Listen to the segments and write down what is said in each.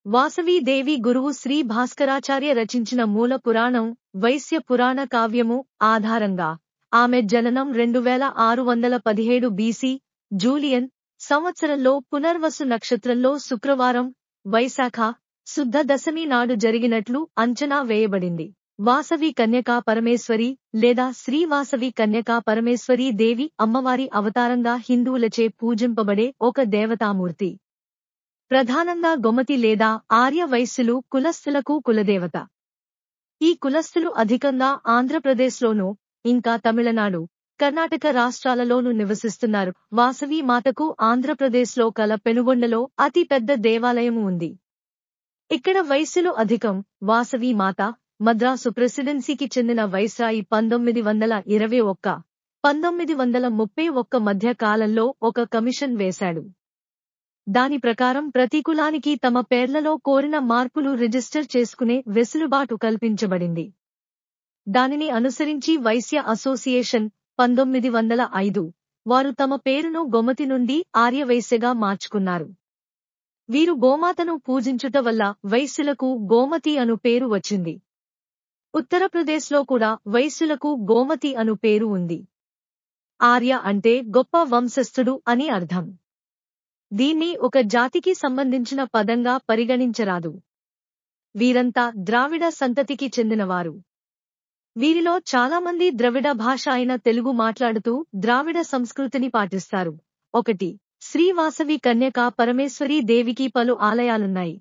వాసవీదేవి గురువు శ్రీ భాస్కరాచార్య రచించిన మూల పురాణం వైశ్య పురాణ కావ్యము ఆధారంగా ఆమె జననం 2617 బీసీ జూలియన్ సంవత్సరంలో పునర్వసు నక్షత్రంలో శుక్రవారం వైశాఖ శుద్ధ దశమి నాడు జరిగినట్లు అంచనా వేయబడింది. వాసవి కన్యకా పరమేశ్వరి లేదా శ్రీ వాసవి కన్యకా పరమేశ్వరీ దేవి అమ్మవారి అవతారంగా హిందువులచే పూజింపబడే ఒక దేవతామూర్తి. ప్రధానంగా గొమతి లేదా ఆర్య వైశ్యులు కులస్థులకు కులదేవత. ఈ కులస్థులు అధికంగా ఆంధ్రప్రదేశ్లోనూ ఇంకా తమిళనాడు, కర్ణాటక రాష్ట్రాలలోనూ నివసిస్తున్నారు. వాసవి మాతకు ఆంధ్రప్రదేశ్లో కల పెనుగొండలో అతి పెద్ద దేవాలయము ఉంది. ఇక్కడ వైశ్యులు అధికం. వాసవి మాత మద్రాసు ప్రెసిడెన్సీకి చెందిన వైస్రాయి 1921-1931 మధ్య కాలంలో ఒక కమిషన్ వేశాడు. దాని ప్రకారం ప్రతి కులానికి తమ పేర్లలో కోరిన మార్పులు రిజిస్టర్ చేసుకునే వెసులుబాటు కల్పించబడింది. దానిని అనుసరించి వైశ్య అసోసియేషన్ 1905 వారు తమ పేరును గొమతి నుండి ఆర్యవైశ్యగా మార్చుకున్నారు. వీరు గోమాతను పూజించుట వల్ల వైశ్యులకు గోమతి అను పేరు వచ్చింది. ఉత్తరప్రదేశ్లో కూడా వైశ్యులకు గోమతి అను పేరు ఉంది. ఆర్య అంటే గొప్ప వంశస్థుడు అని అర్థం. దీన్ని ఒక జాతికి సంబంధించిన పదంగా పరిగణించరాదు. వీరంతా ద్రావిడ సంతతికి చెందినవారు. వీరిలో చాలామంది ద్రవిడ భాష అయిన తెలుగు మాట్లాడుతూ ద్రావిడ సంస్కృతిని పాటిస్తారు. 1. శ్రీ వాసవి కన్యకా పరమేశ్వరీ దేవికి పలు ఆలయాలున్నాయి.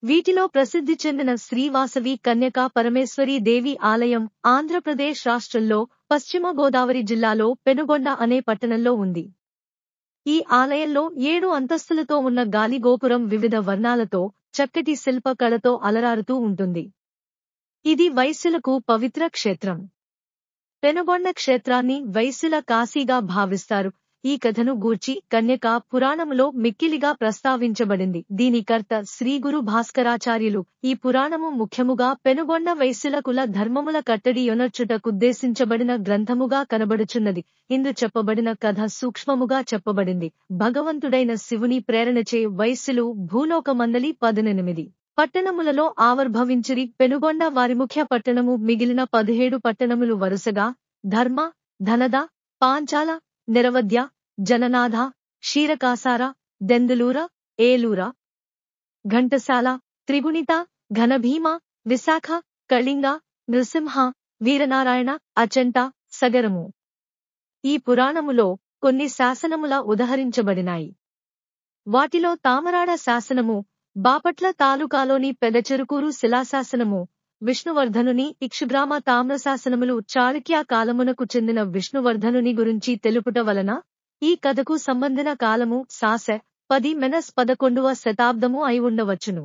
వీటిలో ప్రసిద్ధి చెందిన శ్రీ వాసవి కన్యకా పరమేశ్వరీ దేవి ఆలయం ఆంధ్రప్రదేశ్ రాష్ట్రంలో పశ్చిమ గోదావరి జిల్లాలో పెనుగొండ అనే పట్టణంలో ఉంది. ఈ ఆలయంలో 7 అంతస్తులతో ఉన్న గాలి గోపురం వివిధ వర్ణాలతో చక్కటి శిల్ప కళతో అలరారుతూ ఉంటుంది. ఇది వైశ్యులకు పవిత్ర క్షేత్రం. పెనుగొండ క్షేత్రాన్ని వైశ్యుల కాశీగా భావిస్తారు. ఈ కథను గూర్చి కన్యకా పురాణములో మిక్కిలిగా ప్రస్తావించబడింది. దీని కర్త శ్రీ గురు భాస్కరాచార్యులు. ఈ పురాణము ముఖ్యముగా పెనుగొండ వైశ్యుల కుల ధర్మముల కట్టడి యొనర్చుటకుద్దేశించబడిన గ్రంథముగా కనబడుచున్నది. ఇందు చెప్పబడిన కథ సూక్ష్మముగా చెప్పబడింది. భగవంతుడైన శివుని ప్రేరణచే వైశ్యులు భూలోకమందలి 18 పట్టణములలో ఆవిర్భవించిరి. పెనుగొండ వారి ముఖ్య పట్టణము. మిగిలిన 17 పట్టణములు వరుసగా ధర్మ, ధనద, పాంచాల, నిరవధ్య, జననాథ, క్షీరకాసార, దెందులూర, ఏలూర, ఘంటసాల, త్రిగుణిత, ఘనభీమ, విశాఖ, కళింగ, నృసింహ, వీరనారాయణ, అచంట, సగరము. ఈ పురాణములో కొన్ని శాసనముల ఉదహరించబడినాయి. వాటిలో తామరాడ శాసనము, బాపట్ల తాలూకాలోని పెదచెరుకూరు శిలాశాసనము, విష్ణువర్ధనుని ఇక్షుగ్రామ తామ్రశాసనములు చాళుక్య కాలమునకు చెందిన విష్ణువర్ధనుని గురించి తెలుపుట వలన ఈ కథకు సంబంధిన కాలము శాస 10-11వ శతాబ్దము అయి ఉండవచ్చును.